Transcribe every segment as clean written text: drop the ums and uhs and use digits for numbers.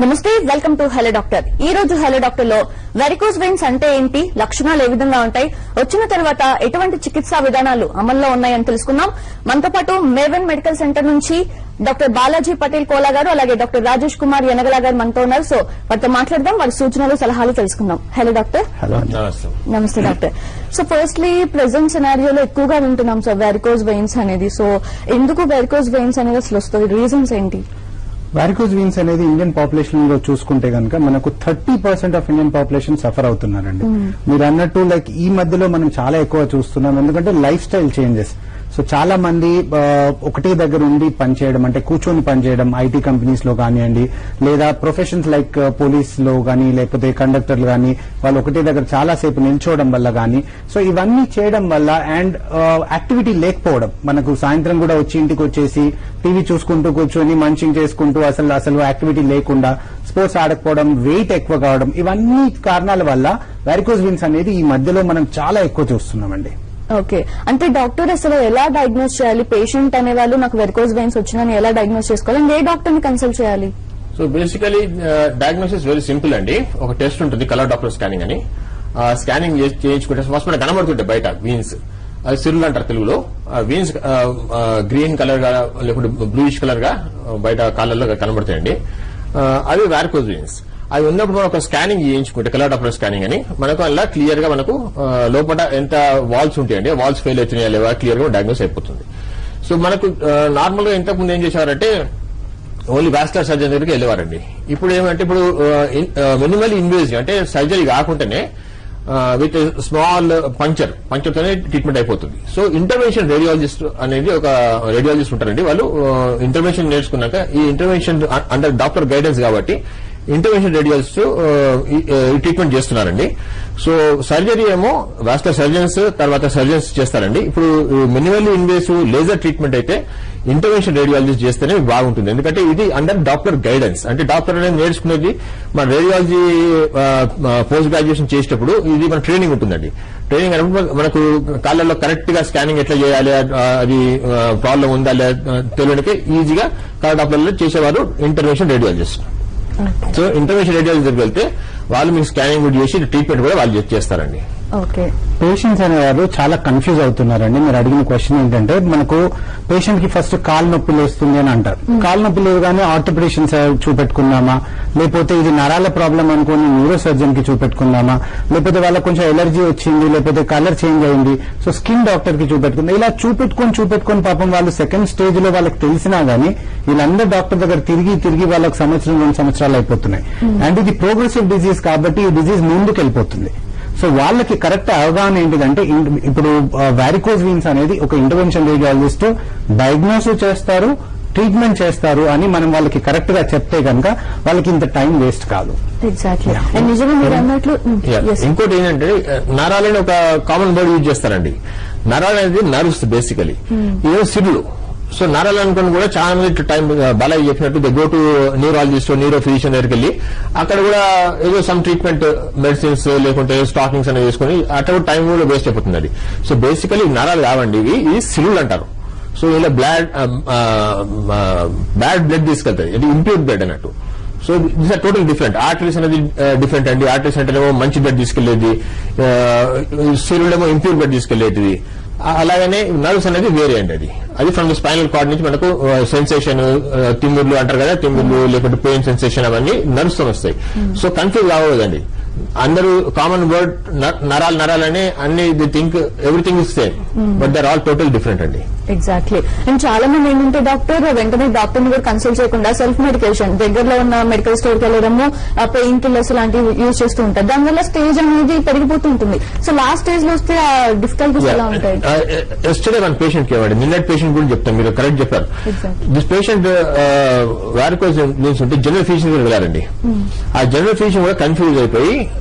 నమస్తే, welcome to hello doctor. ఈ రోజు హలో డాక్టర్ లో వెరికోస్ వెయిన్స్ అంటే ఏంటి, లక్షణాలు ఏ విధంగా ఉంటాయి, వచ్చిన తర్వాత ఎటువంటి చికిత్సా విధానాలు అమల్లో ఉన్నాయని తెలుసుకుందాం. మనతో పాటు మేవెన్ మెడికల్ సెంటర్ నుంచి డాక్టర్ బాలాజీ పటేల్ కోలా గారు, అలాగే డాక్టర్ రాజేష్ కుమార్ యనగల గారు మనతో ఉన్నారు. సో వారితో మాట్లాడదాం, వారి సూచనలు సలహాలు తెలుసుకుందాం. Hello doctor. నమస్తే డాక్టర్. సో ఫస్ట్లీ ప్రెసెంట్ సినారియోలో ఎక్కువగా వింటున్నాం సార్ వెరికోస్ వెయిన్స్ అనేది. సో ఎందుకు వెరికోస్ వెయిన్స్ అనేది అసలు వస్తుంది, రీజన్స్ ఏంటి? వారికోజ్ వీన్స్ అనేది ఇండియన్ పాపులేషన్ లో చూసుకుంటే కనుక మనకు 30% ఆఫ్ ఇండియన్ పాపులేషన్ సఫర్ అవుతున్నారండి. మీరు అన్నట్టు లైక్ ఈ మధ్యలో మనం చాలా ఎక్కువ చూస్తున్నాం, ఎందుకంటే లైఫ్ స్టైల్ చేంజెస్. సో చాలా మంది ఒకటే దగ్గర ఉండి పనిచేయడం, అంటే కూర్చొని పనిచేయడం, ఐటీ కంపెనీస్ లో కానివ్వండి, లేదా ప్రొఫెషన్స్ లైక్ పోలీస్ లో కానీ, లేకపోతే కండక్టర్లు కానీ, వాళ్ళు ఒకటే దగ్గర చాలా సేపు నిల్చోవడం వల్ల కానీ, సో ఇవన్నీ చేయడం వల్ల అండ్ యాక్టివిటీ లేకపోవడం, మనకు సాయంత్రం కూడా వచ్చి ఇంటికి వచ్చేసి టీవీ చూసుకుంటూ కూర్చొని మంచింగ్ చేసుకుంటూ అసలు యాక్టివిటీ లేకుండా స్పోర్ట్స్ ఆడకపోవడం, వెయిట్ ఎక్కువ కావడం, ఇవన్నీ కారణాల వల్ల వారికోజ్ వీన్స్ అనేది ఈ మధ్యలో మనం చాలా ఎక్కువ చూస్తున్నామండి. ఓకే, అంటే డాక్టర్ అసలు ఎలా డయాగ్నోస్ చేయాలి? పేషెంట్ అనే వాళ్ళు నాకు వెరికోస్ వెయిన్స్ వచ్చిందని ఎలా డయాగ్నోస్ చేసుకోవాలి, ఏ డాక్టర్ ని కన్సల్ట్ చేయాలి? So basically diagnosis very simple అండి. ఒక టెస్ట్ ఉంటుంది, కలర్ డాప్లర్ స్కానింగ్ అని. స్కానింగ్ చేయించుకుంటే ఫస్ట్ మనకు కనబడుతుంటాయి బయట వీన్స్, అది సిరులు అంటారు తెలుగులో. వీన్స్ గ్రీన్ కలర్ గా లేకుంటే బ్లూయిష్ కలర్ గా బయట కాళ్ళల్లో కనబడతాయండి. అవి వారికోజ్ వీన్స్. అవి ఉన్నప్పుడు మనం ఒక స్కానింగ్ చేయించుకుంటే, కలర్ డాప్లర్ స్కానింగ్ అని, మనకు అలా క్లియర్ గా మనకు లోపల ఎంత వాల్స్ ఉంటాయండి, వాల్స్ ఫెయిల్ అవుతున్నాయా లేవా క్లియర్ గా డయాగ్నోస్ అయిపోతుంది. సో మనకు నార్మల్ గా ఇంతకు ముందు ఏం చేసేవారంటే ఓన్లీ వాస్కులర్ సర్జన్ దగ్గరికి వెళ్ళేవారండి. ఇప్పుడు ఏమంటే ఇప్పుడు మినిమల్ ఇన్వేజివ్, అంటే సర్జరీ కాకుండానే విత్ స్మాల్ పంక్చర్ తోనే ట్రీట్మెంట్ అయిపోతుంది. సో ఇంటర్వెన్షన్ రేడియాలజిస్ట్ అనేది ఒక రేడియాలజిస్ట్ ఉంటారండి. వాళ్ళు ఇంటర్వెన్షన్ నేర్చుకున్నాక ఈ ఇంటర్వెన్షన్ అండర్ డాక్టర్ గైడెన్స్ కాబట్టి ఇంటర్వెన్షన్ రేడియాలజిస్ట్ ట్రీట్మెంట్ చేస్తున్నారండి. సో సర్జరీ ఏమో వాస్కులర్ సర్జన్స్ తర్వాత సర్జన్స్ చేస్తారండి. ఇప్పుడు మినిమల్లీ ఇన్వేసివ్ లేజర్ ట్రీట్మెంట్ అయితే ఇంటర్వెన్షన్ రేడియాలజిస్ట్ చేస్తేనే బాగుంటుంది, ఎందుకంటే ఇది అండర్ డాక్టర్ గైడెన్స్. అంటే డాక్టర్ అనేది నేర్చుకునేది మన రేడియాలజీ పోస్ట్ గ్రాడ్యుయేషన్ చేసేటప్పుడు ఇది మన ట్రైనింగ్ ఉంటుందండి. ట్రైనింగ్ అయినప్పుడు మనకు కాళ్ళల్లో కరెక్ట్ గా స్కానింగ్ ఎట్లా చేయాలి, అది ప్రాబ్లం ఉందా లేదా తెలియడానికి ఈజీగా కలర్ డాప్లర్లో చేసేవారు intervention radiologist. So intervention radiology దగ్గరికి వెళ్తే వాళ్ళు మీకు స్కానింగ్ కూడా చేసి ట్రీట్మెంట్ కూడా వాళ్ళు చేస్తారండి. పేషెంట్స్ అనేవారు చాలా కన్ఫ్యూజ్ అవుతున్నారండి. మీరు అడిగిన క్వశ్చన్ ఏంటంటే, మనకు పేషెంట్ కి ఫస్ట్ కాలు నొప్పి లేస్తుంది అని అంటారు. కాలు నొప్పి లేదుగానే ఆర్థోపెడిషియన్స్ చూపెట్టుకుందామా, లేకపోతే ఇది నరాల ప్రాబ్లం అనుకుని న్యూరో సర్జన్ కి చూపెట్టుకుందామా, లేకపోతే వాళ్ళకి కొంచెం ఎలర్జీ వచ్చింది, లేకపోతే కలర్ చేంజ్ అయింది, సో స్కిన్ డాక్టర్ కి చూపెట్టుకుందాం. ఇలా చూపెట్టుకొని పాపం వాళ్ళు సెకండ్ స్టేజ్ లో వాళ్ళకి తెలిసినా గానీ వీళ్ళందరూ డాక్టర్ దగ్గర తిరిగి వాళ్ళకి సంవత్సరం 2 సంవత్సరాలు అయిపోతున్నాయి. అండ్ ఇది ప్రోగ్రెసివ్ డిజీజ్ కాబట్టి ఈ డిజీజ్ ముందుకు వెళ్ళిపోతుంది. సో వాళ్ళకి కరెక్ట్ అవగాహన ఏంటిదంటే, ఇప్పుడు వారికోజ్ వీన్స్ అనేది ఒక ఇంటర్వెన్షన్ రేడియాలజిస్ట్ డయాగ్నోసిస్ చేస్తారు, ట్రీట్మెంట్ చేస్తారు అని మనం వాళ్ళకి కరెక్ట్ గా చెప్తే కనుక వాళ్ళకి ఇంత టైం వేస్ట్ కాదు. ఇంకోటి ఏంటంటే, నరాలని ఒక కామన్ వర్డ్ యూజ్ చేస్తారండి. నరాలు అనేది నర్వ్స్ బేసికలీ, ఇవే సిరులు. సో నరాలు అనుకుని కూడా చాలా మంది టైం బాలయ్య చెప్పినట్టు go to neurologist, neuro physician దగ్గరికి వెళ్ళి అక్కడ కూడా ఏదో సమ్ ట్రీట్మెంట్ మెడిసిన్స్ లేకుంటే స్టాకింగ్స్ అనేవి వేసుకుని అట్లా కూడా టైం కూడా వేస్ట్ అయిపోతుంది అది. సో బేసికలీ నరాలు కావండి, ఇవి సిరులు అంటారు. సో ఇలా బ్యాడ్ బ్లడ్ తీసుకెళ్తాయి, ఇది ఇంప్యూర్ బ్లడ్ అన్నట్టు. So this are total different. Arteries అనేది డిఫరెంట్ అండి. ఆర్టరీస్ అంటేనేమో మంచి బ్లడ్ తీసుకెళ్లేది, సిరులేమో ఇంప్యూర్ బ్లడ్ తీసుకెళ్లేది. అలాగనే నర్వ్స్ అనేది వేరే అండి. అది ఫ్రమ్ ది స్పైనల్ కార్డ్ నుంచి మనకు సెన్సేషన్, తిమ్మిర్లు అంటారు కదా, తిమ్మిర్లు లేకుంటే పెయిన్ సెన్సేషన్ అవన్నీ నర్వ్స్ తో వస్తాయి. సో కన్ఫ్యూజ్ కావద్దండి. అందరూ కామన్ వర్డ్ నరాలనే అన్ని the think everything is same, but there all total different అండి. ఎగ్జాక్ట్లీ. అండ్ చాలా మంది ఏంటంటే డాక్టర్ వెంటనే డాక్టర్ ని కూడా కన్సల్ట్ చేయకుండా సెల్ఫ్ మెడికేషన్, దగ్గరలో ఉన్న మెడికల్ స్టోర్ కి వెళ్ళడము, పెయిన్ కిల్లర్స్ లాంటివి యూజ్ చేస్తూ ఉంటారు. దానివల్ల స్టేజ్ అనేది పెరిగిపోతూ ఉంటుంది. సో లాస్ట్ స్టేజ్ లో వస్తే ఆ డిఫికల్టీస్ ఎలా ఉంటాయి? ఎస్టర్డే మన పేషెంట్ కి ఇవ్వండి, నిన్నటి పేషెంట్ గురించి చెప్తాను, మీరు కరెక్ట్ చెప్పారు. దిస్ పేషెంట్ వారికోజ్ వీన్స్ ఉంటే జనరల్ ఫిజిషియన్ కూడా వెళ్ళారండి. ఆ జనరల్ ఫిజిషియన్ కూడా కన్ఫ్యూజ్ అయిపోయి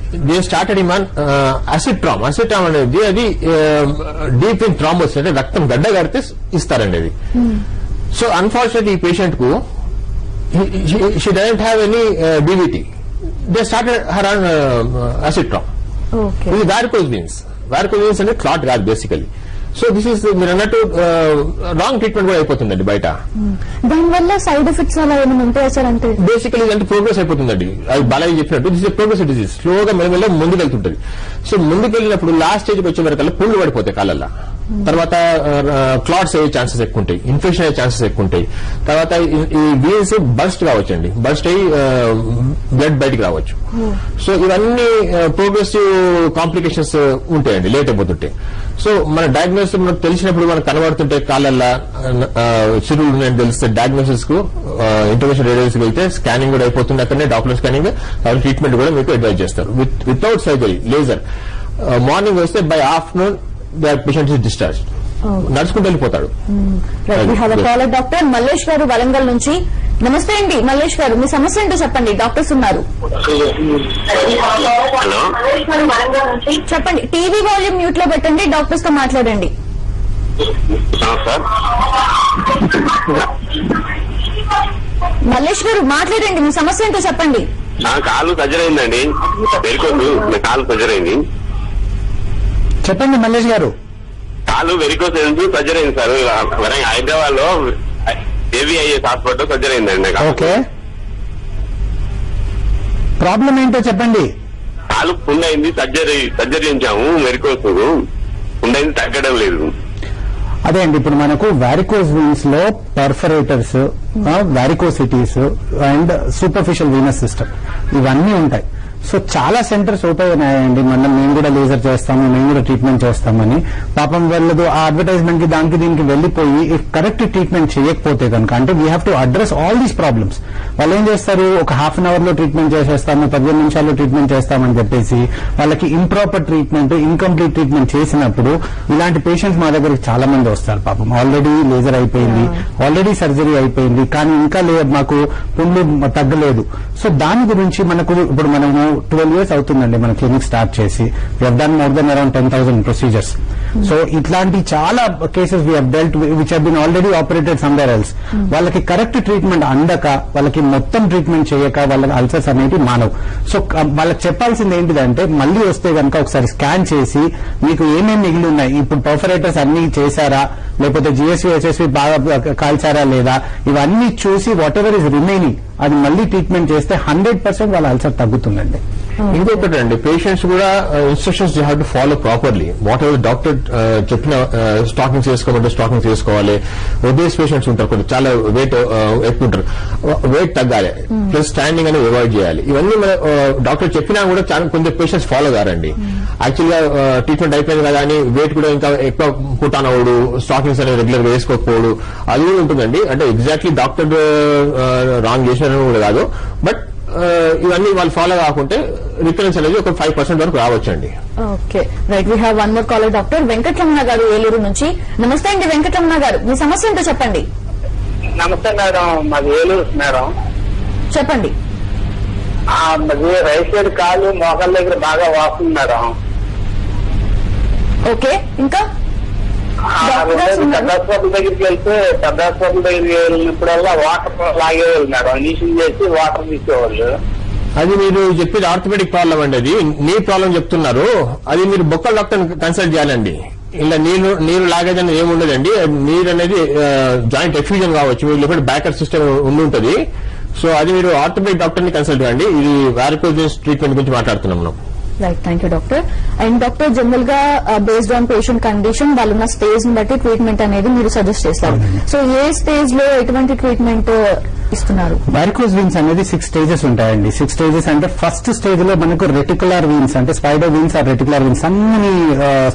దే స్టార్టెడ్ ఇన్ అసిట్రామ్. అసిట్రామ్ అనేది అది డీప్ ఇన్ థ్రాంబోసిస్, అంటే రక్తం గడ్డ కడితే ఇస్తారండి అది. సో అన్ఫార్చునేట్లీ ఈ పేషెంట్ కు she doesn't have any DVT. They started her on Acitrom. ఇది వారికోజ్ వీన్స్. వారికోజ్ వీన్స్ అంటే క్లాట్ కాదు బేసికలీ. సో దిస్ ఇస్ మీరు అన్నట్టు రాంగ్ ట్రీట్మెంట్ కూడా అయిపోతుందండి బయట. దానివల్ల సైడ్ ఎఫెక్ట్స్ అలా ఏమైనా ఉంటాయా సార్? అంటే బేసికలీ అంటే ప్రోగ్రెస్ అయిపోతుందండి. అది బాలాజీ చెప్పినట్టు దిస్ ఇస్ ప్రోగ్రెసివ్ డిసీజ్. స్లోగా మెల్లమెల్ల ముందుకు వెళ్తుంటది. సో ముందుకు వెళ్ళినప్పుడు లాస్ట్ స్టేజ్కి వచ్చే వరకల్లా పుండ్లు పడిపోతాయి కాళ్ళల్లో. తర్వాత క్లాట్స్ అయ్యే ఛాన్సెస్ ఎక్కువ ఉంటాయి, ఇన్ఫెక్షన్ అయ్యే ఛాన్సెస్ ఎక్కువ ఉంటాయి. తర్వాత ఈ వీన్స్ బర్స్ట్ కావచ్చండి, బర్స్ట్ అయ్యి బ్లడ్ బయటికి రావచ్చు. సో ఇవన్నీ ప్రోగ్రెసివ్ కాంప్లికేషన్స్ ఉంటాయండి లేట్ అయిపోతుంటే. సో మన డయాగ్నోసిస్ మనకు తెలిసినప్పుడు మనకు కనబడుతుంటే కాళ్ళల్లో చిరులు ఉన్నాయని తెలిస్తే డయాగ్నోసిస్ కు ఇంటర్వెన్షన్ రేడియోస్ వెళ్తే స్కానింగ్ కూడా అయిపోతుంది అక్కడనే, డాప్లర్ స్కానింగ్, ట్రీట్మెంట్ కూడా మీకు అడ్వైజ్ చేస్తారు వితౌట్ సర్జరీ, లేజర్. మార్నింగ్ వస్తే by afternoon patient is discharge, నడుచుకుంటూ వెళ్ళిపోతాడు. కాలర్ డాక్టర్ మల్లేష్ గారు వరంగల్ నుంచి. నమస్తే అండి మల్లేష్ గారు, మీ సమస్య ఏంటో చెప్పండి, డాక్టర్స్ ఉన్నారు. చెప్పండి, టీవీ వాల్యూమ్ మ్యూట్ లో పెట్టండి, డాక్టర్స్ తో మాట్లాడండి. మల్లేష్ గారు మాట్లాడండి, మీ సమస్య ఏంటో చెప్పండి. నా కాలు సర్జరీ అయిందండి, వెరికోసు నా కాలు సర్జరీ అయింది. చెప్పండి మల్లేష్ గారు. కాలు వెరికోస్ సర్జరీ అయింది సార్, హైదరాబాద్ లో ఏవిఐఎస్ హాస్పిటల్ సర్జరీ అయిందండి. ఓకే, ప్రాబ్లం ఏంటో చెప్పండి. కాలు పుండైంది, సర్జరీ చేయించాము, వెరికోస్ పుండైంది, తగ్గడం లేదు. అదే అండి, ఇప్పుడు మనకు వారికోస్ వీన్స్ లో పర్ఫరేటర్స్, వారికోసిటీస్ అండ్ సూపర్ఫిషియల్ వీనస్ సిస్టమ్ ఇవన్నీ ఉంటాయి. సో చాలా సెంటర్స్ ఓపెన్ అయ్యాయండి. మేము కూడా లేజర్ చేస్తాము, మేము కూడా ట్రీట్మెంట్ చేస్తామని. పాపం వెళ్ళదు ఆ అడ్వర్టైజ్మెంట్ కి దానికి దీనికి వెళ్లిపోయి కరెక్ట్ ట్రీట్మెంట్ చేయకపోతే కనుక, అంటే we have to address all these problems. వాళ్ళు ఏం చేస్తారు, ఒక హాఫ్ అన్ అవర్ లో ట్రీట్మెంట్ చేసేస్తాము, 15 నిమిషాల్లో ట్రీట్మెంట్ చేస్తామని చెప్పేసి వాళ్ళకి ఇంప్రాపర్ ట్రీట్మెంట్, ఇన్కంప్లీట్ ట్రీట్మెంట్ చేసినప్పుడు ఇలాంటి పేషెంట్స్ మా దగ్గరికి చాలా మంది వస్తారు. పాపం ఆల్రెడీ లేజర్ అయిపోయింది, ఆల్రెడీ సర్జరీ అయిపోయింది, కానీ ఇంకా మాకు పుండ్లు తగ్గలేదు. సో దాని గురించి మనకు ఇప్పుడు మనము 12 years అవుతుందండి మన క్లినిక్ స్టార్ట్ చేసి. We have done more than around 10,000 procedures. So ఇట్లాంటి చాలా cases we have dealt which have been already operated somewhere else. వాళ్ళకి కరెక్ట్ ట్రీట్మెంట్ అందక, వాళ్ళకి మొత్తం ట్రీట్మెంట్ చేయక వాళ్ళకి అల్సర్స్ అనేవి మానవు. సో వాళ్ళకి చెప్పాల్సింది ఏంటిదంటే, మళ్ళీ వస్తే కనుక ఒకసారి స్కాన్ చేసి మీకు ఏమేమి మిగిలి ఉన్నాయి, ఇప్పుడు పర్ఫరేటర్స్ అన్ని చేశారా, లేకపోతే జిఎస్వి ఎస్ఎస్వి బాగా కాల్చారా లేదా, ఇవన్నీ చూసి వాట్ ఎవర్ ఇస్ రిమైనింగ్ అది మళ్ళీ ట్రీట్మెంట్ చేస్తే 100% వాళ్ళ అల్సర్ తగ్గుతుందండి. ఇంకొకటి అండి, పేషెంట్స్ కూడా instructions you have to follow properly. What ever doctor చెప్పిన స్టాకింగ్స్ వేసుకోమంటే స్టాకింగ్స్ వేసుకోవాలి. ఒబేస్ పేషెంట్స్ ఉంటారు, కొంచెం చాలా వెయిట్ ఎక్కువ ఉంటారు, వెయిట్ తగ్గాలి, ప్లస్ స్టాండింగ్ అనేది అవాయిడ్ చేయాలి. ఇవన్నీ మన డాక్టర్ చెప్పినా కూడా చాలా కొంచెం పేషెంట్స్ ఫాలో కారండి. యాక్చువల్ గా ట్రీట్మెంట్ అయిపోయింది కదా అని వెయిట్ కూడా ఇంకా ఎక్కువ పుట్ అనవడు, స్టాకింగ్స్ అనేది రెగ్యులర్ గా వేసుకోకపోవడు, అది కూడా ఉంటుందండి. అంటే ఎగ్జాక్ట్లీ డాక్టర్ రాంగ్ చేసిన కూడా కాదు, బట్ ఇవన్నీ వాళ్ళు ఫాలో కాకుంటే రికరెన్స్ అనేది ఒక 5% వరకు రావచ్చండి. Okay right, we have one more caller doctor Venkataramana garu Eluru నుంచి. నమస్తే అండి వెంకటరమణ గారు, మీ సమస్య ఏంటో చెప్పండి. నమస్తే మేడం, మాది ఏలూరు మేడం. చెప్పండి. మాది రైట్ సైడ్ కాలు మోకాళ్ళ దగ్గర బాగా వాస్తుంది మేడం. ఓకే, ఇంకా పెద్ద హాస్పిటల్ దగ్గరికి వెళ్తే, పెద్ద హాస్పిటల్ దగ్గరికి వెళ్ళినప్పుడల్లా వాటర్ లాగేవాళ్ళు మేడం, ఇనిషియల్ చేసి వాటర్ తీసేవాళ్ళు. అది మీరు చెప్పేది ఆర్థోపెడిక్ ప్రాబ్లం అండి, అది నీ ప్రాబ్లం చెప్తున్నారు. అది మీరు బొక్కల డాక్టర్ కన్సల్ట్ చేయాలండి. ఇలా నీరు లాగేదని ఏముండదండి. నీరు అనేది జాయింట్ ఎఫ్యూజన్ కావచ్చు, మీరు లేకపోతే బ్యాకర్ సిస్టమ్ ఉండుంటది. సో అది మీరు ఆర్థోపెడిక్ డాక్టర్ ని కన్సల్ట్ చేయండి. ఇది వారికోస్ వెయిన్స్ ట్రీట్మెంట్ గురించి మాట్లాడుతున్నాం మనం. Right, thank you doctor. And doctor, general గా బేస్డ్ ఆన్ పేషెంట్ కండిషన్ వాళ్ళున్న స్టేజ్ ని బట్టి ట్రీట్మెంట్ అనేది మీరు సజెస్ట్ చేస్తారు. సో ఏ స్టేజ్ లో ఎటువంటి ట్రీట్మెంట్ ఇస్తున్నారు? వారికోస్ వీన్స్ అనేది 6 స్టేజెస్ ఉంటాయండి. 6 స్టేజెస్ అంటే ఫస్ట్ స్టేజ్ లో మనకు రెటికులర్ వీన్స్, అంటే spider veins or reticular veins అన్ని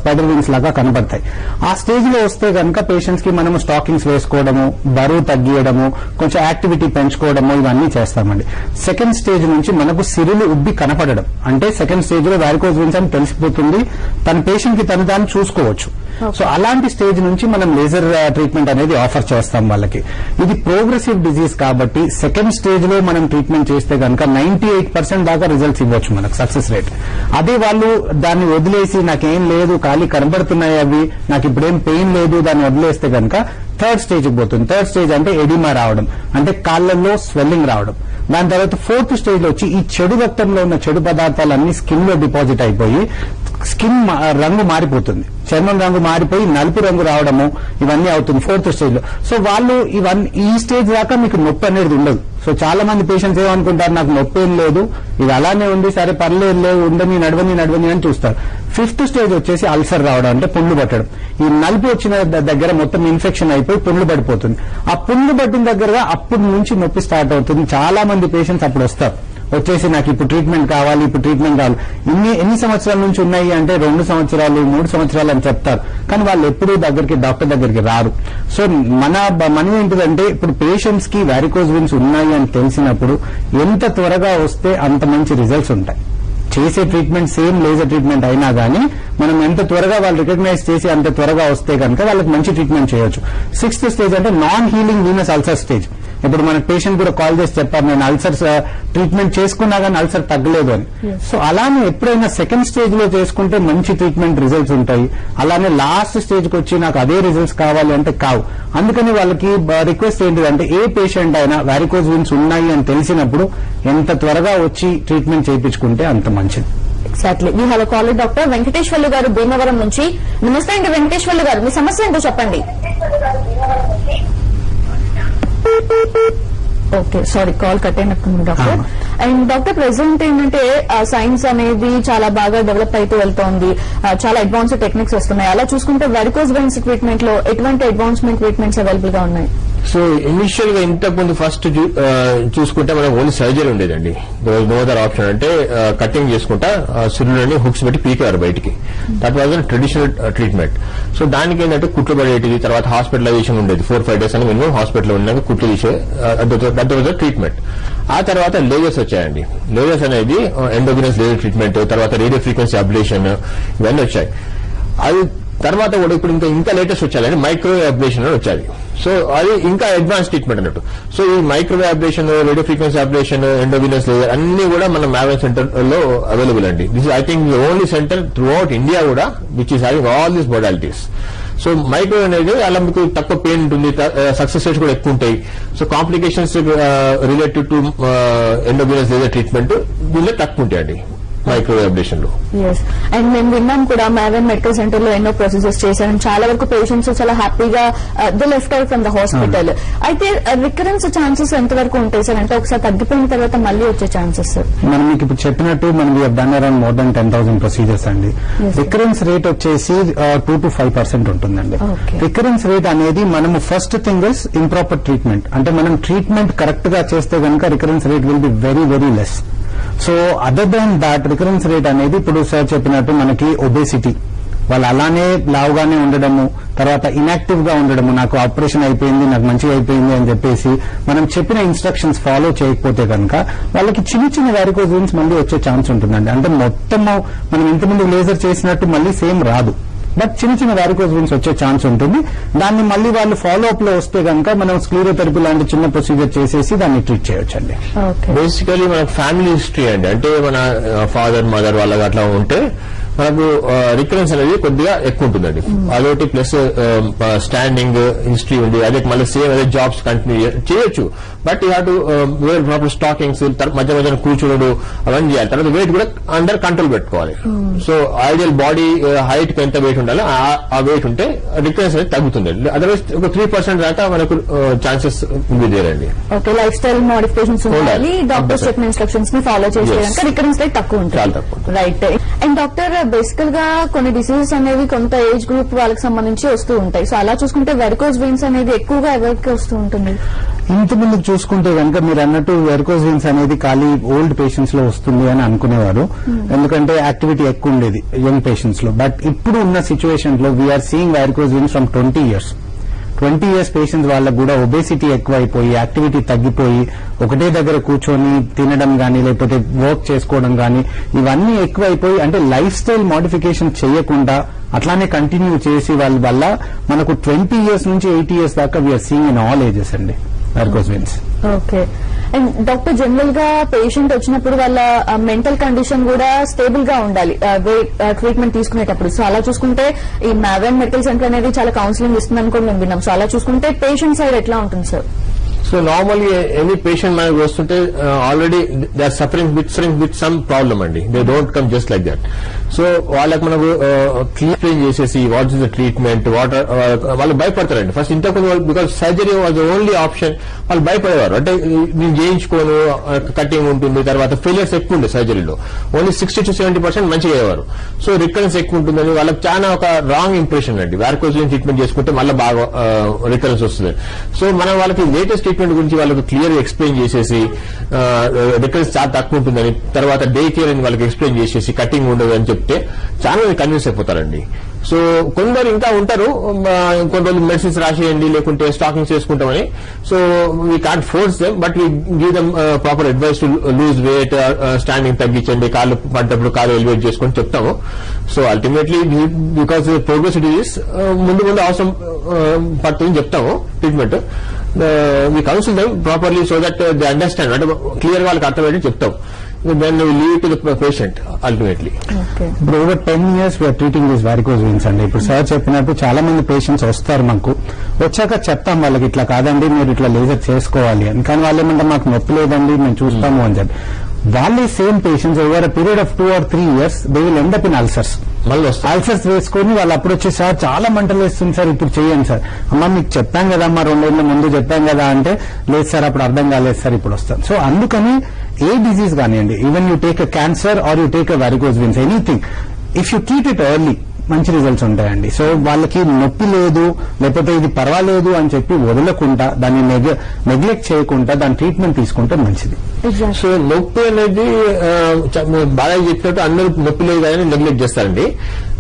స్పైడర్ వీన్స్ లాగా కనబడతాయి. ఆ స్టేజ్ లో వస్తే కనుక పేషెంట్స్ కి మనము స్టాకింగ్స్ వేసుకోవడము, బరువు తగ్గియడము, కొంచెం యాక్టివిటీ పెంచుకోవడము, ఇవన్నీ చేస్తామండి. సెకండ్ స్టేజ్ నుంచి మనకు సిరులు ఉబ్బి కనపడడం, అంటే సెకండ్ స్టేజ్ లో వారికోస్ వీన్స్ అని తెలిసిపోతుంది, తన పేషెంట్ కి తను దాన్ని చూసుకోవచ్చు. సో అలాంటి స్టేజ్ నుంచి మనం లేజర్ ట్రీట్మెంట్ అనేది ఆఫర్ చేస్తాం వాళ్ళకి. ఇది ప్రోగ్రెసివ్ డిజీజ్ కాబట్టి సెకండ్ స్టేజ్ లో మనం ట్రీట్మెంట్ చేస్తే కనుక 98% దాకా రిజల్ట్స్ ఇవ్వచ్చు మనకు, సక్సెస్ రేట్. అదే వాళ్ళు దాన్ని వదిలేసి నాకేం లేదు, ఖాళీ కనబడుతున్నాయి అవి, నాకు ఇప్పుడేం పెయిన్ లేదు, దాన్ని వదిలేస్తే కనుక థర్డ్ స్టేజ్కి పోతుంది. థర్డ్ స్టేజ్ అంటే ఎడిమా రావడం, అంటే కాళ్లలో స్వెల్లింగ్ రావడం. దాని తర్వాత ఫోర్త్ స్టేజ్ లో వచ్చి ఈ చెడు రక్తంలో ఉన్న చెడు పదార్థాలన్నీ స్కిన్ లో డిపాజిట్ అయిపోయి స్కిన్ రంగు మారిపోతుంది, చర్మం రంగు మారిపోయి నలుపు రంగు రావడము ఇవన్నీ అవుతుంది 4th స్టేజ్ లో. సో వాళ్ళు ఈ స్టేజ్ దాకా మీకు నొప్పి అనేది ఉండదు. సో చాలా మంది పేషెంట్స్ ఏమనుకుంటారు, నాకు నొప్పి ఏం లేదు, ఇది అలానే ఉంది, సరే పర్లేదు, లేదు, ఉండని నడవని అని చూస్తారు. 5th స్టేజ్ వచ్చేసి అల్సర్ రావడం, అంటే పుండ్లు పట్టడం. ఈ నలుపు వచ్చిన దగ్గర మొత్తం ఇన్ఫెక్షన్ అయిపోయి పుండ్లు పడిపోతుంది. ఆ పుండ్లు పట్టిన దగ్గరగా అప్పటి నుంచి నొప్పి స్టార్ట్ అవుతుంది. చాలా మంది పేషెంట్స్ అప్పుడు వస్తారు, వచ్చేసి నాకు ఇప్పుడు ట్రీట్మెంట్ కావాలి, ఇప్పుడు ట్రీట్మెంట్ కావాలి. ఎన్ని సంవత్సరాల నుంచి ఉన్నాయి అంటే 2 సంవత్సరాలు 3 సంవత్సరాలు అని చెప్తారు, కానీ వాళ్ళు ఎప్పుడూ డాక్టర్ దగ్గరికి రారు. సో మన ఏంటిదంటే ఇప్పుడు పేషెంట్స్ కి వారికోజ్ వెయిన్స్ ఉన్నాయి అని తెలిసినప్పుడు ఎంత త్వరగా వస్తే అంత మంచి రిజల్ట్స్ ఉంటాయి. చేసే ట్రీట్మెంట్ సేమ్ లేజర్ ట్రీట్మెంట్ అయినా గానీ మనం ఎంత త్వరగా వాళ్ళు రికగ్నైజ్ చేసి అంత త్వరగా వస్తే కనుక వాళ్ళకి మంచి ట్రీట్మెంట్ చేయొచ్చు. 6th స్టేజ్ అంటే non healing Venus ulcer stage. ఇప్పుడు మన పేషెంట్ కూడా కాల్ చేసి చెప్పారు, నేను అల్సర్స్ ట్రీట్మెంట్ చేసుకున్నా కానీ అల్సర్ తగ్గలేదు అని. సో అలానే ఎప్పుడైనా 2nd స్టేజ్ లో చేసుకుంటే మంచి ట్రీట్మెంట్ రిజల్ట్స్ ఉంటాయి. అలానే లాస్ట్ స్టేజ్ కి వచ్చి నాకు అదే రిజల్ట్స్ కావాలి అంటే కావు. అందుకని వాళ్ళకి రిక్వెస్ట్ ఏంటిదంటే ఏ పేషెంట్ అయినా వారికోజ్ వెయిన్స్ ఉన్నాయి అని తెలిసినప్పుడు ఎంత త్వరగా వచ్చి ట్రీట్మెంట్ చేయించుకుంటే అంత మంచిది. ఎగ్జాక్ట్లీ. మీ హలో కాలర్ డాక్టర్ వెంకటేశ్వర్లు గారు భీమవరం నుంచి. నమస్తే అండి వెంకటేశ్వర్లు గారు, మీ సమస్య ఏంటో చెప్పండి. ఓకే, సారీ, కాల్ కట్ అయినట్టుంది డాక్టర్. అండ్ డాక్టర్, ప్రెసెంట్ ఏంటంటే సైన్స్ అనేది చాలా బాగా డెవలప్ అయితే వెళ్తోంది, చాలా అడ్వాన్స్ టెక్నిక్స్ వస్తున్నాయి. అలా చూసుకుంటే వెరికోజ్ వెయిన్స్ ట్రీట్మెంట్ లో ఎటువంటి అడ్వాన్స్మెంట్ ట్రీట్మెంట్స్ అవైలబుల్ గా ఉన్నాయి? సో ఇనిషియల్ గా ఇంతకుముందు ఫస్ట్ చూసుకుంటే మనకు ఓన్లీ సర్జరీ ఉండేదండి. నో అదర్ ఆప్షన్, అంటే కటింగ్ చేసుకుంటా సిరులని హుక్స్ పెట్టి పీకేవారు బయటికి. That was traditional treatment. So దానికి ఏంటంటే కుట్లు పడేటిది, తర్వాత హాస్పిటలైజేషన్ ఉండేది. 4-5 days అని మినిమం హాస్పిటల్ ఉన్నాక కుట్లు తీసే, దట్ వాజ్ ట్రీట్మెంట్. ఆ తర్వాత లేజర్స్ వచ్చాయండి. లేజర్స్ అనేది ఎండోగినస్ లేజర్ ట్రీట్మెంట్, తర్వాత రేడియో ఫ్రీక్వెన్సీ అబ్లేషన్, ఇవన్నీ వచ్చాయి. అది తర్వాత కూడా ఇప్పుడు ఇంకా లేటెస్ట్ వచ్చాయండి మైక్రోవేవ్ అబ్లేషన్ అని వచ్చాయి. సో అది ఇంకా అడ్వాన్స్ ట్రీట్మెంట్ అన్నట్టు. సో ఈ microwave ablation, radio frequency ablation, endovenous laser అన్ని కూడా మన మ్యావెన్ సెంటర్ లో అవైలబుల్ అండి. This I think only center throughout India కూడా which is having all these modalities. So microwave అనేది అలా మీకు తక్కువ పెయిన్ ఉంటుంది, సక్సెస్ రేట్స్ కూడా ఎక్కువ ఉంటాయి. So complications related to endovenous laser treatment దీనిలో తక్కువ ఉంటాయండి మైక్రోవేవ్ అబ్లేషన్ లో. అండ్ మేము విన్నాం కూడా మ్యావెన్ మెడికల్ సెంటర్ లో ఎన్నో ప్రొసీజర్స్ చేశారు. చాలా వరకు పేషెంట్స్ చాలా హ్యాపీగా they left out from the hospital. అయితే రికరెన్స్ ఛాన్సెస్ ఎంతవరకు ఉంటాయి సార్? అంటే ఒకసారి తగ్గిపోయిన తర్వాత మళ్ళీ వచ్చే ఛాన్సెస్? మనం మీకు ఇప్పుడు చెప్పినట్టు మనం we done around more than 10,000 procedures అండి. రికరెన్స్ రేట్ వచ్చేసి 2 to 5% ఉంటుందండి. రికరెన్స్ రేట్ అనేది మనము first thing is improper treatment. అంటే మనం ట్రీట్మెంట్ కరెక్ట్ గా చేస్తే కనుక recurrence rate will be very very less. So other than that recurrence rate అనేది ఇప్పుడు సార్ చెప్పినట్టు మనకి ఒబేసిటీ, వాళ్ళు అలానే లావుగానే ఉండడము, తర్వాత ఇన్యాక్టివ్ గా ఉండడము, నాకు ఆపరేషన్ అయిపోయింది, నాకు మంచిగా అయిపోయింది అని చెప్పేసి మనం చెప్పిన ఇన్స్ట్రక్షన్స్ ఫాలో చేయకపోతే కనుక వాళ్ళకి చిన్న చిన్న వారికోజ్ వెయిన్స్ మళ్ళీ వచ్చే ఛాన్స్ ఉంటుందండి. అంటే మొత్తము మనం ఇంతకుముందు లేజర్ చేసినట్టు మళ్ళీ సేమ్ రాదు, బట్ చిన్న చిన్న వారికోజ్ వెయిన్స్ వచ్చే ఛాన్స్ ఉంటుంది. దాన్ని మళ్ళీ వాళ్ళు ఫాలో అప్ లో వస్తే కనుక మనం స్క్లీరోథెరపీ లాంటి చిన్న ప్రొసీజర్ చేసేసి దాన్ని ట్రీట్ చేయొచ్చండి. బేసికలీ మన ఫ్యామిలీ హిస్టరీ అండి, అంటే మన ఫాదర్ మదర్ వాళ్ళకి అట్లా ఉంటే మనకు రికరెన్స్ అనేది కొద్దిగా ఎక్కువ ఉంటుందండి. అదొకటి ప్లస్ స్టాండింగ్ హిస్టరీ ఉంది, అదే మళ్ళీ సేమ్ అదే జాబ్స్ కంటిన్యూ చేయొచ్చు. But you have to wear proper stockings, మధ్య మధ్యన కూర్చోడు అవన్నీ చేయాలి. తర్వాత వెయిట్ కూడా అండర్ కంట్రోల్ పెట్టుకోవాలి. సో ఐడియల్ బాడీ హైట్ కి ఎంత వెయిట్ ఉండాలో ఆ వెయిట్ ఉంటే రికరెన్స్ అనేది తగ్గుతుంది. అదర్వైజ్ ఒక 3% దాకా మనకు ఛాన్సెస్ లేదండి. ఓకే, లైఫ్ స్టైల్ మోడిఫికేషన్స్ ఉండాలి, డాక్టర్స్ చెప్పిన ఇన్స్ట్రక్షన్స్ ని ఫాలో చేసేదాకా రికరెన్స్ రేట్ తక్కువ ఉంటుంది. చాలా తక్కువ. రైట్. అండ్ డాక్టర్, బేసికల్ గా కొన్ని డిసీజెస్ అనేవి కొంత ఏజ్ గ్రూప్ వాళ్ళకి సంబంధించి వస్తూ ఉంటాయి. సో అలా చూసుకుంటే వెరికోజ్ వెయిన్స్ అనేది ఎక్కువగా ఎవరికి వస్తూ ఉంటుంది? ఇంత ముందుకు చూసుకుంటే కనుక మీరు అన్నట్టు వెరికోజ్ వెయిన్స్ అనేది ఖాళీ ఓల్డ్ పేషెంట్స్ లో వస్తుంది అని అనుకునేవారు, ఎందుకంటే యాక్టివిటీ ఎక్కువ ఉండేది యంగ్ పేషెంట్స్ లో. బట్ ఇప్పుడు ఉన్న సిచ్యువేషన్ లో we are seeing varicose veins from 20 years. 20 years patients వాళ్ళకు కూడా ఒబేసిటీ ఎక్కువైపోయి, యాక్టివిటీ తగ్గిపోయి, ఒకటే దగ్గర కూర్చొని తినడం గానీ లేకపోతే వర్క్ చేసుకోవడం గానీ ఇవన్నీ ఎక్కువైపోయి, అంటే లైఫ్ స్టైల్ మోడిఫికేషన్ చేయకుండా అట్లానే కంటిన్యూ చేసి వాళ్ళ వల్ల మనకు 20 years నుంచి 80 years దాకా we're seeing in all ages అండి varicose veins. Okay. And doctor, general గా పేషెంట్ వచ్చినప్పుడు వాళ్ళ మెంటల్ కండిషన్ కూడా స్టేబుల్ గా ఉండాలి ట్రీట్మెంట్ తీసుకునేటప్పుడు. సో అలా చూసుకుంటే ఈ మ్యావెన్ మెడికల్ సెంటర్ అనేది చాలా కౌన్సిలింగ్ ఇస్తుందని కూడా మేము విన్నాం. సో అలా చూసుకుంటే పేషెంట్ సైడ్ ఎట్లా ఉంటుంది sir? So normally any patient మనకు వస్తుంటే already they are suffering with some problem అండి. They don't come just like that. So వాళ్ళకి మనకు క్లియర్ చేసేసి వాట్ ఇస్ ద ట్రీట్మెంట్ వాళ్ళు భయపడతారండి ఫస్ట్. ఇంతకుముందు because surgery was the only option. వాళ్ళు భయపడేవారు, అంటే నేను చేయించుకోను, కటింగ్ ఉంటుంది, తర్వాత ఫెయిలియర్స్ ఎక్కువ ఉండే సర్జరీలో. ఓన్లీ 60 to 70% మంచిగా అయ్యేవారు. సో రికరెన్స్ ఎక్కువ ఉంటుందని వాళ్ళకి చాలా ఒక రాంగ్ ఇంప్రెషన్ అండి. వారికోజ్ వెయిన్ ట్రీట్మెంట్ చేసుకుంటే మళ్ళీ బాగా రికరెన్స్ వస్తుంది. సో మనం వాళ్ళకి లేటెస్ట్ ట్రీట్మెంట్ గురించి వాళ్ళకి క్లియర్ ఎక్స్ప్లెయిన్ చేసేసి రికరెన్స్ చాలా తక్కువ ఉంటుందని, తర్వాత డే కేర్ అని వాళ్ళకి ఎక్స్ప్లెయిన్ చేసేసి కటింగ్ ఉండదు అని చెప్తే చాలా కన్విన్స్ అయిపోతారండి. సో కొందరు ఇంకా ఉంటారు, కొన్ని రోజులు మెడిసిన్స్ రాసేయండి లేకుంటే స్టాకింగ్స్ చేసుకుంటామని. So we can't force them, but we give them proper advice to lose weight, standing తగ్గించండి, కాళ్ళు పడ్డప్పుడు కాళ్ళు ఎలివేట్ చేసుకొని చెప్తాము. So ultimately because progress it is ముందు అవసరం పడుతుందని చెప్తాము treatment. We counsel them properly so that they understand, అంటే క్లియర్ గా వాళ్ళకి అర్థమయ్యేది చెప్తాం. Then we leave it to the patient ultimately. ఇప్పుడు over 10 years we are treating these varicose veins అండి. ఇప్పుడు సార్ చెప్పినట్టు చాలా మంది పేషెంట్స్ వస్తారు, మాకు వచ్చాక చెప్తాం వాళ్ళకి ఇట్లా కాదండి మీరు ఇట్లా లేజర్ చేసుకోవాలి అని. కానీ వాళ్ళు ఏమంటే మాకు నొప్పి లేదండి మేము చూస్తాము అని చెప్పి వాళ్ళే same patients over a period of 2 or 3 years they will end up in ulcers. Ulcers వేసుకొని వాళ్ళు అప్పుడు వచ్చి సార్ చాలా మంటలు వేస్తుంది సార్ ఇప్పుడు చేయండి సార్. అమ్మ మీకు చెప్పాం కదా అమ్మా 2 ఏళ్ల ముందు చెప్పాం కదా అంటే లేదు సార్ అప్పుడు అర్థం కాలేదు సార్ ఇప్పుడు వస్తాం. సో అందుకని ఏ డిజీజ్ కానివ్వండి, even you take a cancer are you take a varicose veins, anything if you treat it early మంచి రిజల్ట్స్ ఉంటాయండి. సో వాళ్ళకి నొప్పి లేదు లేకపోతే ఇది పర్వాలేదు అని చెప్పి వదలకుండా దాన్ని నెగ్లెక్ట్ చేయకుండా దాని ట్రీట్మెంట్ తీసుకుంటే మంచిది. సో నొప్పి అనేది బాగా చెప్పినట్టు అందరూ నొప్పి లేదు కానీ నెగ్లెక్ట్ చేస్తారండి.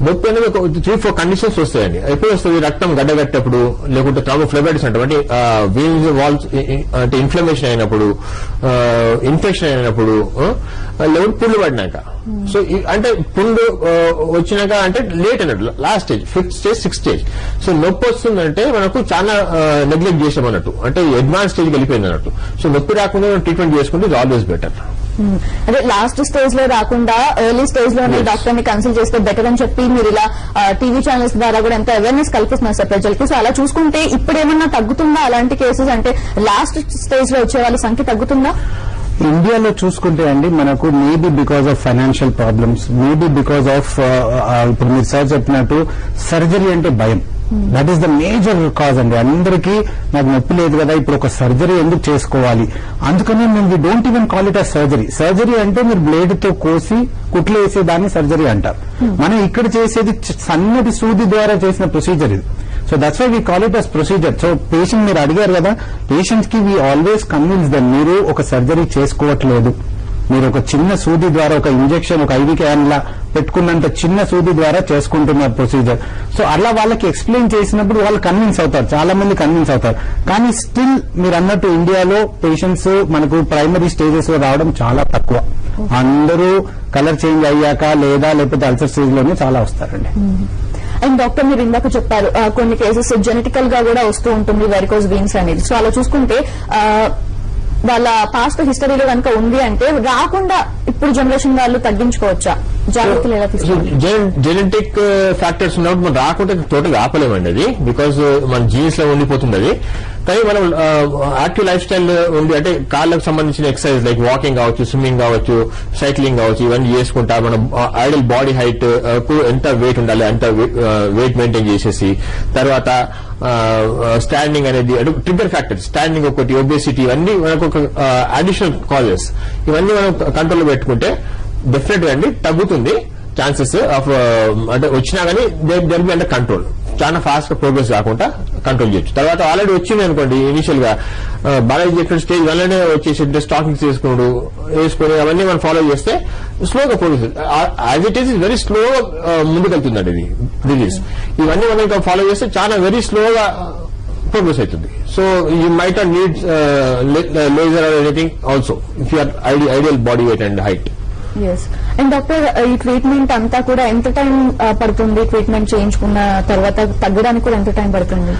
నొప్పి అనేది ఒక 3-4 కండిషన్స్ వస్తాయండి. ఎప్పుడు వస్తుంది? రక్తం గడ్డగట్టేప్పుడు, లేకుంటే థ్రాంబోఫ్లెబైటిస్ అంటాం, అంటే వీన్స్ వాల్స్ అంటే ఇన్ఫ్లమేషన్ అయినప్పుడు, ఇన్ఫెక్షన్ అయినప్పుడు, లేకుంటే పుండు పడినాక. సో అంటే పుండు వచ్చినాక అంటే లేట్ అన్నట్టు, last stage, 5th stage 6th stage. So నొప్పి వస్తుందంటే మనకు చాలా నెగ్లెక్ట్ చేసాం అన్నట్టు, అంటే అడ్వాన్స్ స్టేజ్కి వెళ్ళిపోయింది అన్నట్టు. సో నొప్పి రాకుండా ట్రీట్మెంట్ చేసుకుంటే ఇట్ ఆల్వేస్ బెటర్. అదే లాస్ట్ స్టేజ్ లో రాకుండా ఎర్లీ స్టేజ్ లోనే డాక్టర్ ని కన్సల్ట్ చేస్తే బెటర్ అని చెప్పి మీరు ఇలా టీవీ ఛానల్స్ ద్వారా కూడా ఎంత అవేర్నెస్ కల్పిస్తున్నారు సార్ ప్రజలకి. సో అలా చూసుకుంటే ఇప్పుడు ఏమన్నా తగ్గుతుందా అలాంటి కేసెస్? అంటే లాస్ట్ స్టేజ్ లో వచ్చే వాళ్ళ సంఖ్య తగ్గుతుందా? ఇండియాలో చూసుకుంటే అండి మనకు maybe because of financial problems, maybe because of ఇప్పుడు మీరు సార్ చెప్పినట్టు సర్జరీ అంటే భయం. That is the major cause అండి. అందరికీ నాకు నొప్పి లేదు కదా ఇప్పుడు ఒక సర్జరీ ఎందుకు చేసుకోవాలి, అందుకనే మేము we don't even call it a surgery. Surgery అంటే మీరు బ్లేడ్ తో కోసి కుట్లు వేసేదాన్ని సర్జరీ అంటారు. మనం ఇక్కడ చేసేది సన్నటి సూది ద్వారా చేసిన ప్రొసీజర్ ఇది. So that's why we call it as procedure. So patient మీరు అడిగారు కదా, పేషెంట్స్ కి వీ ఆల్వేస్ కన్విన్స్ దెమ్ మీరు ఒక సర్జరీ చేసుకోవట్లేదు, మీరు ఒక చిన్న సూది ద్వారా ఒక ఇంజెక్షన్ ఒక ఐవి క్యాన్ లా పెట్టుకున్నంత చిన్న సూది ద్వారా చేసుకుంటున్నారు ప్రొసీజర్. సో అలా వాళ్ళకి ఎక్స్ప్లెయిన్ చేసినప్పుడు వాళ్ళు కన్విన్స్ అవుతారు, చాలా మంది కన్విన్స్ అవుతారు. కానీ స్టిల్ మీరు అన్నట్టు ఇండియాలో పేషెంట్స్ మనకు ప్రైమరీ స్టేజెస్ లో రావడం చాలా తక్కువ. అందరూ కలర్ చేంజ్ అయ్యాక లేకపోతే అల్సర్ స్టేజ్ లోనే చాలా వస్తారండి. అండ్ డాక్టర్ మీరు ఇందాక చెప్పారు కొన్ని కేసెస్ జెనెటికల్ గా కూడా వస్తూ ఉంటుంది వెరికోజ్ వెయిన్స్ అనేది. సో అలా చూసుకుంటే వాళ్ళ పాస్ట్ హిస్టరీలో కనుక ఉంది అంటే రాకుండా ఇప్పుడు జనరేషన్ వాళ్ళు తగ్గించుకోవచ్చా? జాగ్రత్తలు ఎలా తీసుకోవాలి? జెనెటిక్ ఫ్యాక్టర్స్ ఉన్నప్పుడు మనం రాకుండా టోటల్ ఆపలేమండి అది, బికాజ్ మన జీన్స్ లో ఉండిపోతుంది అది. కానీ మనం యాక్టివ్ లైఫ్ స్టైల్ ఉంది అంటే కాళ్ళకు సంబంధించిన ఎక్సర్సైజ్ లైక్ వాకింగ్ కావచ్చు, స్విమ్మింగ్ కావచ్చు, సైక్లింగ్ కావచ్చు, ఇవన్నీ చేసుకుంటా మనం ఐడల్ బాడీ హైట్ ఎంత వెయిట్ ఉండాలి అంత వెయిట్ మెయింటైన్ చేసేసి, తర్వాత స్టాండింగ్ అనేది ట్రిగ్గర్ ఫ్యాక్టర్స్, స్టాండింగ్ ఒకటి, ఒబేసిటీ, ఇవన్నీ మనకు ఒక అడిషనల్ కాజెస్. ఇవన్నీ మనం కంట్రోల్లో పెట్టుకుంటే డెఫినెట్ గా అండి తగ్గుతుంది ఛాన్సెస్ ఆఫ్, అంటే వచ్చినా కానీ దెర్ బి అండర్ కంట్రోల్. చాలా ఫాస్ట్ గా ప్రోగ్రెస్ కాకుండా కంట్రోల్ చేయొచ్చు. తర్వాత ఆల్రెడీ వచ్చింది అనుకోండి ఇనిషియల్ గా బాగా చెప్పిన స్టేజ్ వల్లనే వచ్చేసి స్టాకింగ్స్ వేసుకుని అవన్నీ మనం ఫాలో చేస్తే స్లోగా progress, as it is very స్లోగా ముందుకెళ్తుందండి ఇది డిజీజ్. ఇవన్నీ మనం ఇంకా ఫాలో చేస్తే చాలా వెరీ స్లోగా ప్రోగ్రెస్ అవుతుంది. So you might not need laser or anything also if you are ideal body weight and height. Yes. And doctor ఈ ట్రీట్మెంట్ అంతా కూడా ఎంత టైం పడుతుంది? ట్రీట్మెంట్ చేయించుకున్న తర్వాత తగ్గడానికి కూడా ఎంత టైం పడుతుంది?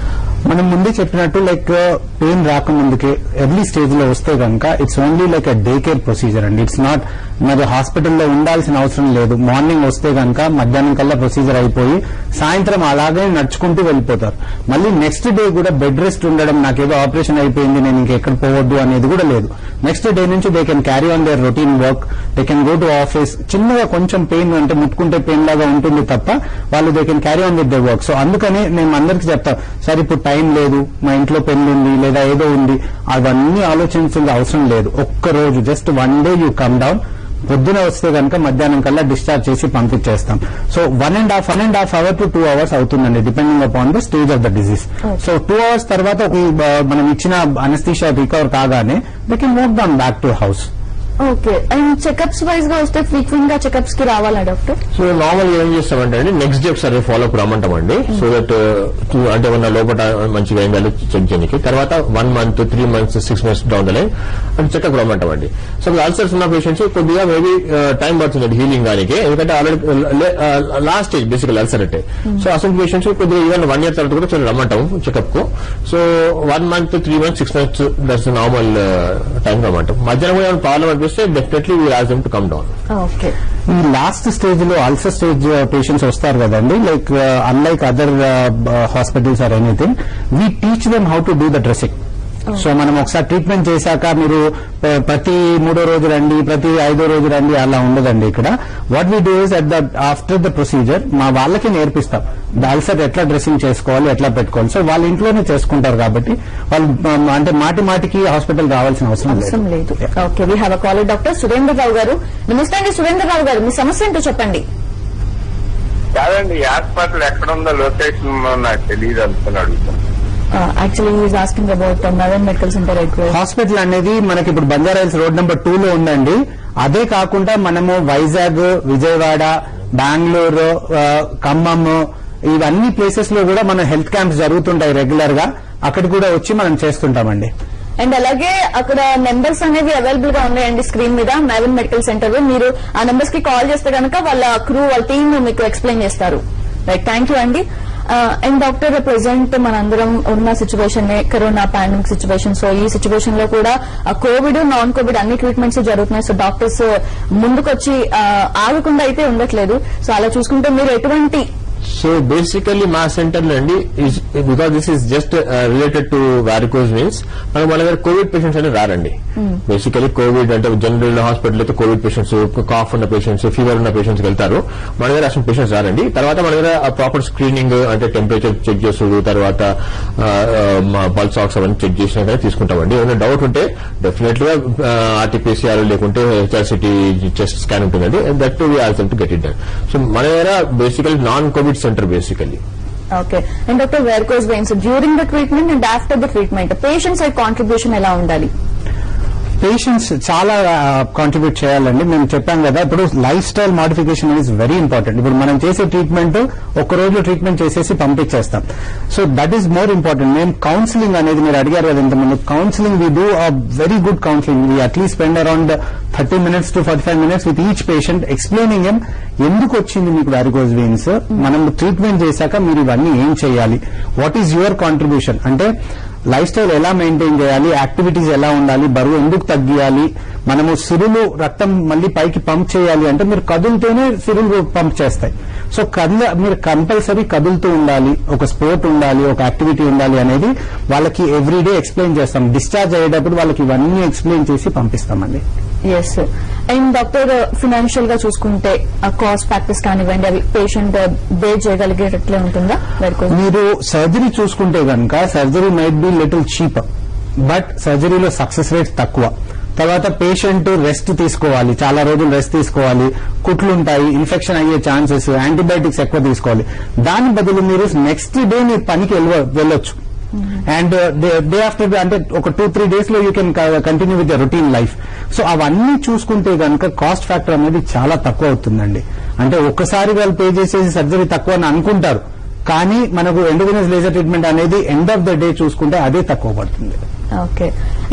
మనం ముందే చెప్పినట్టు లైక్ పెయిన్ రాకముందుకే ఎర్లీ స్టేజ్ లో వస్తే కనుక it's only like day care procedure అండి. ఇట్స్ నాట్ మరి హాస్పిటల్లో ఉండాల్సిన అవసరం లేదు. మార్నింగ్ వస్తే కనుక మధ్యాహ్నం కల్లా ప్రొసీజర్ అయిపోయి సాయంత్రం అలాగే నడుచుకుంటూ వెళ్ళిపోతారు. మళ్ళీ నెక్స్ట్ డే కూడా బెడ్ రెస్ట్ ఉండడం, నాకేదో ఆపరేషన్ అయిపోయింది నేను ఇంకెక్కడ పోవద్దు అనేది కూడా లేదు. నెక్స్ట్ డే నుంచి they can carry on their routine work, they can go to office. చిన్నగా కొంచెం పెయిన్ అంటే ముట్టుకుంటే పెయిన్ లాగా ఉంటుంది తప్ప వాళ్ళు they can carry on with they work. So అందుకని మేము అందరికీ చెప్తాం, సరే ఇప్పుడు టైం లేదు, మా ఇంట్లో పెళ్లి ఉంది లేదా ఏదో ఉంది, అవన్నీ ఆలోచించాల్సిన అవసరం లేదు. ఒక్క రోజు just 1 day you come down, పొద్దున వస్తే కనుక మధ్యాహ్నం కల్లా డిశ్చార్జ్ చేసి పంపించేస్తాం. సో 1.5 hour to 2 hours అవుతుందండి, depending upon the stage of the disease. So 2 hours తర్వాత మనం ఇచ్చిన అనస్థీషియా రికవర్ కాగానే they can move down back to house. Okay. And checkups wise గా వస్తే ఫ్రీక్వెంట్ గా చెకప్స్ కి రావాలా డాక్టర్? సో నార్మల్ ఏం చేస్తామంటే అండి, నెక్స్ట్ డే ఒకసారి ఫాలో అప్ రమ్మంటామండి. సో దట్ అంటే ఉన్న లోపల మంచిగా ఏం కాదు చెక్ చేయడానికి. తర్వాత 1 month, 3 months, 6 months down the line అంటే చెకప్ రమ్మంటామండి. సో అల్సర్స్ ఉన్న పేషెంట్స్ కొద్దిగా మేబీ టైం పడుతుంది హీలింగ్ దానికి, ఎందుకంటే already last stage basically ulcer అంటే. సో అసలు పేషెంట్స్ కొద్దిగా ఈవెన్ 1 year తర్వాత కూడా రమ్మంటాము చెకప్ కు. So 1 month, 3 months, 6 months that's normal time రమ్మంటాం. మధ్యాహ్నం కూడా ప్రాబ్లం అనిపిస్తే definitely we ask them to come down. Okay. ఈ లాస్ట్ స్టేజ్ లో అల్సర్ స్టేజ్ పేషెంట్స్ వస్తారు కదండి, like unlike other hospitals or anything, we teach them how to do the dressing. So మనం ఒకసారి ట్రీట్మెంట్ చేశాక మీరు ప్రతి 3వ రోజు రండి, ప్రతి 5వ రోజు రండి అలా ఉండదండి. ఇక్కడ what we do is at the after the procedure మా వాళ్ళకి నేర్పిస్తాం అల్సర్ ఎట్లా డ్రెస్సింగ్ చేసుకోవాలి, ఎట్లా పెట్టుకోవాలి. సో వాళ్ళ ఇంట్లోనే చేసుకుంటారు కాబట్టి వాళ్ళు అంటే మాటికి హాస్పిటల్ రావాల్సిన అవసరం లేదు. Okay. We have a caller doctor Surendra Rao గారు. నమస్తే అండి సురేంద్రరావు గారు, మీ సమస్య ఏంటో చెప్పండి. కాదండి, హాస్పిటల్ ఎక్కడ ఉందో లొకేషన్ నాకు తెలియదు అనుకున్నాడు. Actually is asking about Maven medical centre. Hospital అనేది మనకి ఇప్పుడు బంజారాహిల్స్ రోడ్ నెంబర్ 2 లో ఉందండి. అదే కాకుండా మనము వైజాగ్, విజయవాడ, బెంగళూరు, ఖమ్మం ఇవన్నీ ప్లేసెస్ లో కూడా మన హెల్త్ క్యాంప్స్ జరుగుతుంటాయి రెగ్యులర్ గా. అక్కడ కూడా వచ్చి మనం చేస్తుంటామండి. అండ్ అలాగే అక్కడ నెంబర్స్ అనేవి అవైలబుల్ గా ఉన్నాయండి స్క్రీన్ మీద, మెవెన్ మెడికల్ సెంటర్. మీరు ఆ నెంబర్స్ కి కాల్ చేస్తే కనుక వాళ్ళ క్రూ, వాళ్ళ టీమ్ మీకు ఎక్స్ప్లెయిన్ చేస్తారు. రైట్, థ్యాంక్ యూ అండి. అండ్ డాక్టర్, ప్రెసెంట్ మనందరం ఉన్న situation corona pandemic situation. So ఈ సిచ్యువేషన్ లో కూడా కోవిడ్, నాన్ కోవిడ్ అన్ని ట్రీట్మెంట్స్ జరుగుతున్నాయి. సో డాక్టర్స్ ముందుకొచ్చి ఆగకుండా అయితే ఉండట్లేదు. సో అలా చూసుకుంటే మీరు ఎటువంటి సో బేసికల్లీ మా సెంటర్ లో అండి, because this is just related to varicose veins, మనకు మన దగ్గర కోవిడ్ పేషెంట్స్ అనేది రారండి. బేసికలీ కోవిడ్ అంటే జనరల్ హాస్పిటల్ అయితే కోవిడ్ పేషెంట్స్, కాఫ్ ఉన్న పేషెంట్స్, ఫీవర్ ఉన్న పేషెంట్స్ వెళ్తారు. మన దగ్గర అసలు పేషెంట్స్ రారండి. తర్వాత మన దగ్గర ప్రాపర్ స్క్రీనింగ్ అంటే టెంపరేచర్ చెక్ చేస్తుడు, తర్వాత పల్స్ ఆక్స్ అవన్నీ చెక్ చేసినా తీసుకుంటామండి. ఏమైనా డౌట్ ఉంటే డెఫినెట్లీ గా ఆర్టీపీసీఆర్ లేకుంటే హెచ్ఆర్సిటీ చెస్ట్ స్కాన్ ఉంటుందండి. That we also to get it done. So మన దగ్గర basically non covid center basically. Okay. And doctor, varicose veins during the treatment and after the treatment patient side contribution ఎలా ఉండాలి? Patients చాలా contribute చేయాలండి. మేము చెప్పాం కదా, ఇప్పుడు life style modification is very important. ఇప్పుడు మనం చేసే ట్రీట్మెంట్ ఒక్క రోజులో ట్రీట్మెంట్ చేసేసి పంపించేస్తాం. So that is more important. మేము కౌన్సిలింగ్ అనేది మీరు అడిగారు కదా ఇంతకుముందు, counselling we do a very good counselling. We at least spend around 30 minutes to 45 minutes with each patient explaining him ఎందుకు వచ్చింది మీకు వారికోజ్ వెయిన్స్, మనం ట్రీట్మెంట్ చేశాక మీరు ఇవన్నీ ఏం చేయాలి, వాట్ ఈజ్ యువర్ కాంట్రిబ్యూషన్, అంటే లైఫ్ స్టైల్ ఎలా మెయింటైన్ చేయాలి, యాక్టివిటీస్ ఎలా ఉండాలి, బరువు ఎందుకు తగ్గియాలి, మనము సిరులు రక్తం మళ్ళీ పైకి పంప్ చేయాలి అంటే మీరు కదులుతూనే సిరులు పంప్ చేస్తాయి. సో మీరు కంపల్సరీ కదులుతూ ఉండాలి, ఒక స్పోర్ట్ ఉండాలి, ఒక యాక్టివిటీ ఉండాలి అనేది వాళ్ళకి ఎవ్రీడే ఎక్స్ప్లెయిన్ చేస్తాం. డిశ్చార్జ్ అయ్యేటప్పుడు వాళ్ళకి ఇవన్నీ ఎక్స్ప్లెయిన్ చేసి పంపిస్తామండి. ఎస్. అండ్ డాక్టర్, ఫినాన్షియల్ గా చూసుకుంటే కాస్ట్ ఫ్యాక్టర్స్ కానివ్వండి, అవి పేషెంట్ బేర్ చేయగలిగేటట్లే ఉంటుందా? మీరు సర్జరీ చూసుకుంటే కనుక surgery might be little cheap, but సర్జరీలో సక్సెస్ రేట్స్ తక్కువ. తర్వాత పేషెంట్ రెస్ట్ తీసుకోవాలి, చాలా రోజులు రెస్ట్ తీసుకోవాలి, కుట్లుంటాయి, ఇన్ఫెక్షన్ అయ్యే ఛాన్సెస్, యాంటీబయాటిక్స్ ఎక్కువ తీసుకోవాలి. దాని బదులు మీరు నెక్స్ట్ డే మీరు పనికి వెళ్ళొచ్చు. అండ్ డే ఆఫ్టర్ అంటే ఒక 2-3 days లో you can continue with the routine life. So అవన్నీ చూసుకుంటే కనుక కాస్ట్ ఫ్యాక్టర్ అనేది చాలా తక్కువ అవుతుందండి. అంటే ఒక్కసారి వాళ్ళు పే చేసేసి సర్జరీ తక్కువ అని అనుకుంటారు, కానీ మనకు ఎండోవెనస్ లేజర్ ట్రీట్మెంట్ అనేది ఎండ్ ఆఫ్ ద డే చూసుకుంటే అదే తక్కువ పడుతుంది. Okay.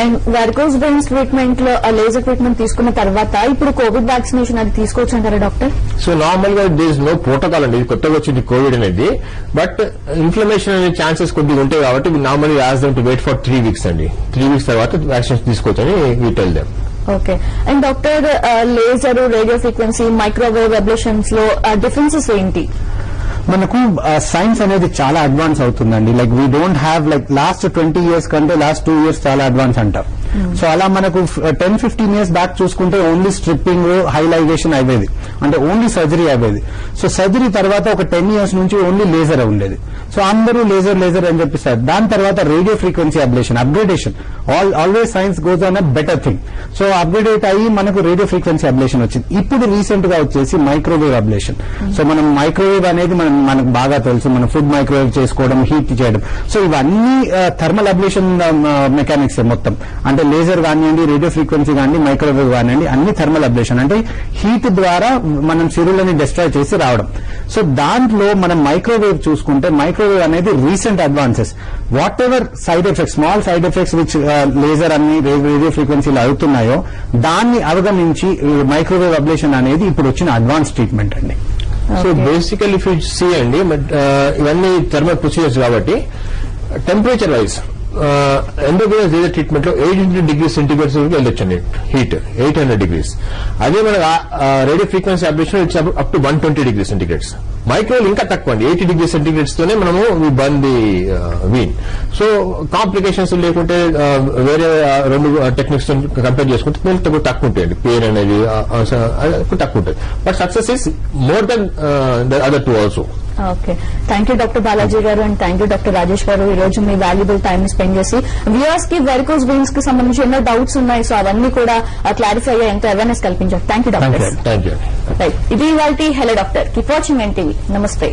And varicose veins treatment లో లేజర్ ట్రీట్మెంట్ తీసుకున్న తర్వాత ఇప్పుడు కోవిడ్ వ్యాక్సినేషన్ అది తీసుకోవచ్చు అంటారా డాక్టర్? సో నార్మల్ గా దిస్ ఇస్ నో ప్రోటోకాల్ అండి, ఇది కొత్తగా వచ్చింది కోవిడ్ అనేది. బట్ ఇన్ఫ్లమేషన్ అనే ఛాన్సెస్ కొద్దిగా ఉంటాయి కాబట్టి normally as them to wait for 3 weeks అండి. 3 weeks తర్వాత వ్యాక్సినేషన్ తీసుకోవచ్చు అని we tell them. Okay. And doctor laser, radio frequency, microwave ablations లో డిఫరెన్సెస్ ఏంటి? మనకు సైన్స్ అనేది చాలా అడ్వాన్స్ అవుతుందండి. Like we don't have like last 20 years కంటే లాస్ట్ 2 years చాలా అడ్వాన్స్ అంటారు. సో అలా మనకు 10-15 years బ్యాక్ చూసుకుంటే ఓన్లీ స్ట్రిప్పింగ్, హైలైజేషన్ అయ్యేది, అంటే ఓన్లీ సర్జరీ అయ్యేది. సో సర్జరీ తర్వాత ఒక 10 years నుంచి ఓన్లీ లేజర్ ఉండేది. సో అందరూ లేజర్ లేజర్ అని చెప్పిస్తారు. దాని తర్వాత radio frequency ablation, upgradation, always science goes on a better thing. So upgraded అయ్యి మనకు రేడియో ఫ్రీక్వెన్సీ అబ్లేషన్ వచ్చింది. ఇప్పుడు రీసెంట్ గా వచ్చేసి మైక్రోవేవ్ అబ్లేషన్. సో మనం మైక్రోవేవ్ అనేది మనకు బాగా తెలుసు, మనం ఫుడ్ మైక్రోవేవ్ చేసుకోవడం, హీట్ చేయడం. సో ఇవన్నీ థర్మల్ అబ్లేషన్ మెకానిక్స్ మొత్తం, అంటే లేజర్ కానివ్వండి, రేడియో ఫ్రీక్వెన్సీ కానివ్వండి, మైక్రోవేవ్ కానివ్వండి, అన్ని థర్మల్ అబ్లేషన్, అంటే హీట్ ద్వారా మనం సిరులని డిస్ట్రాయ్ చేసి రావడం. సో దాంట్లో మనం మైక్రోవేవ్ చూసుకుంటే మైక్రోవేవ్ అనేది recent advances. What ever side effects, small side effects which laser అన్ని రేడియో ఫ్రీక్వెన్సీలు అవుతున్నాయో దాన్ని అవగమించి మైక్రోవేవ్ అబ్లేషన్ అనేది ఇప్పుడు వచ్చిన అడ్వాన్స్ ట్రీట్మెంట్ అండి. సో బేసికల్ ఇఫ్ యూ సీ అండి, ఇవన్నీ థర్మల్ ప్రొసీజర్స్ కాబట్టి temperature wise endovenous laser treatment లో 800 degrees సెంటిగ్రేడ్స్ వరకు వెళ్ళొచ్చండి హీట్, 800 degrees. అదే మన radio frequency ablation it's up to 120 degrees centigrades. Microwave ఇంకా తక్కువ అండి, 80 degrees సెంటిగ్రేడ్స్ తోనే మనము burn the vein. So complications లేకుంటే వేరే 2 టెక్నిక్స్ కంపేర్ చేసుకుంటే తక్కువ ఉంటాయండి, పెయిన్ అనేది తక్కువ ఉంటుంది. But success is more than the other 2 also. Okay. Thank you doctor Balaji garu and thank you doctor Rajesh garu. ఈ రోజు మీ వాల్యుబుల్ టైం స్పెండ్ చేసి వ్యూవర్స్ కి వెరికోస్ వెయిన్స్ కి సంబంధించి ఎన్నో డౌట్స్ ఉన్నాయి, సో అవన్నీ కూడా క్లారిఫై అయ్యే ఎంతో అవేర్నెస్ కల్పించారు. Thank you doctor. Thank you. Right, ఇది ఇవాల్టి hello doctor. Keep watching NTV. నమస్తే.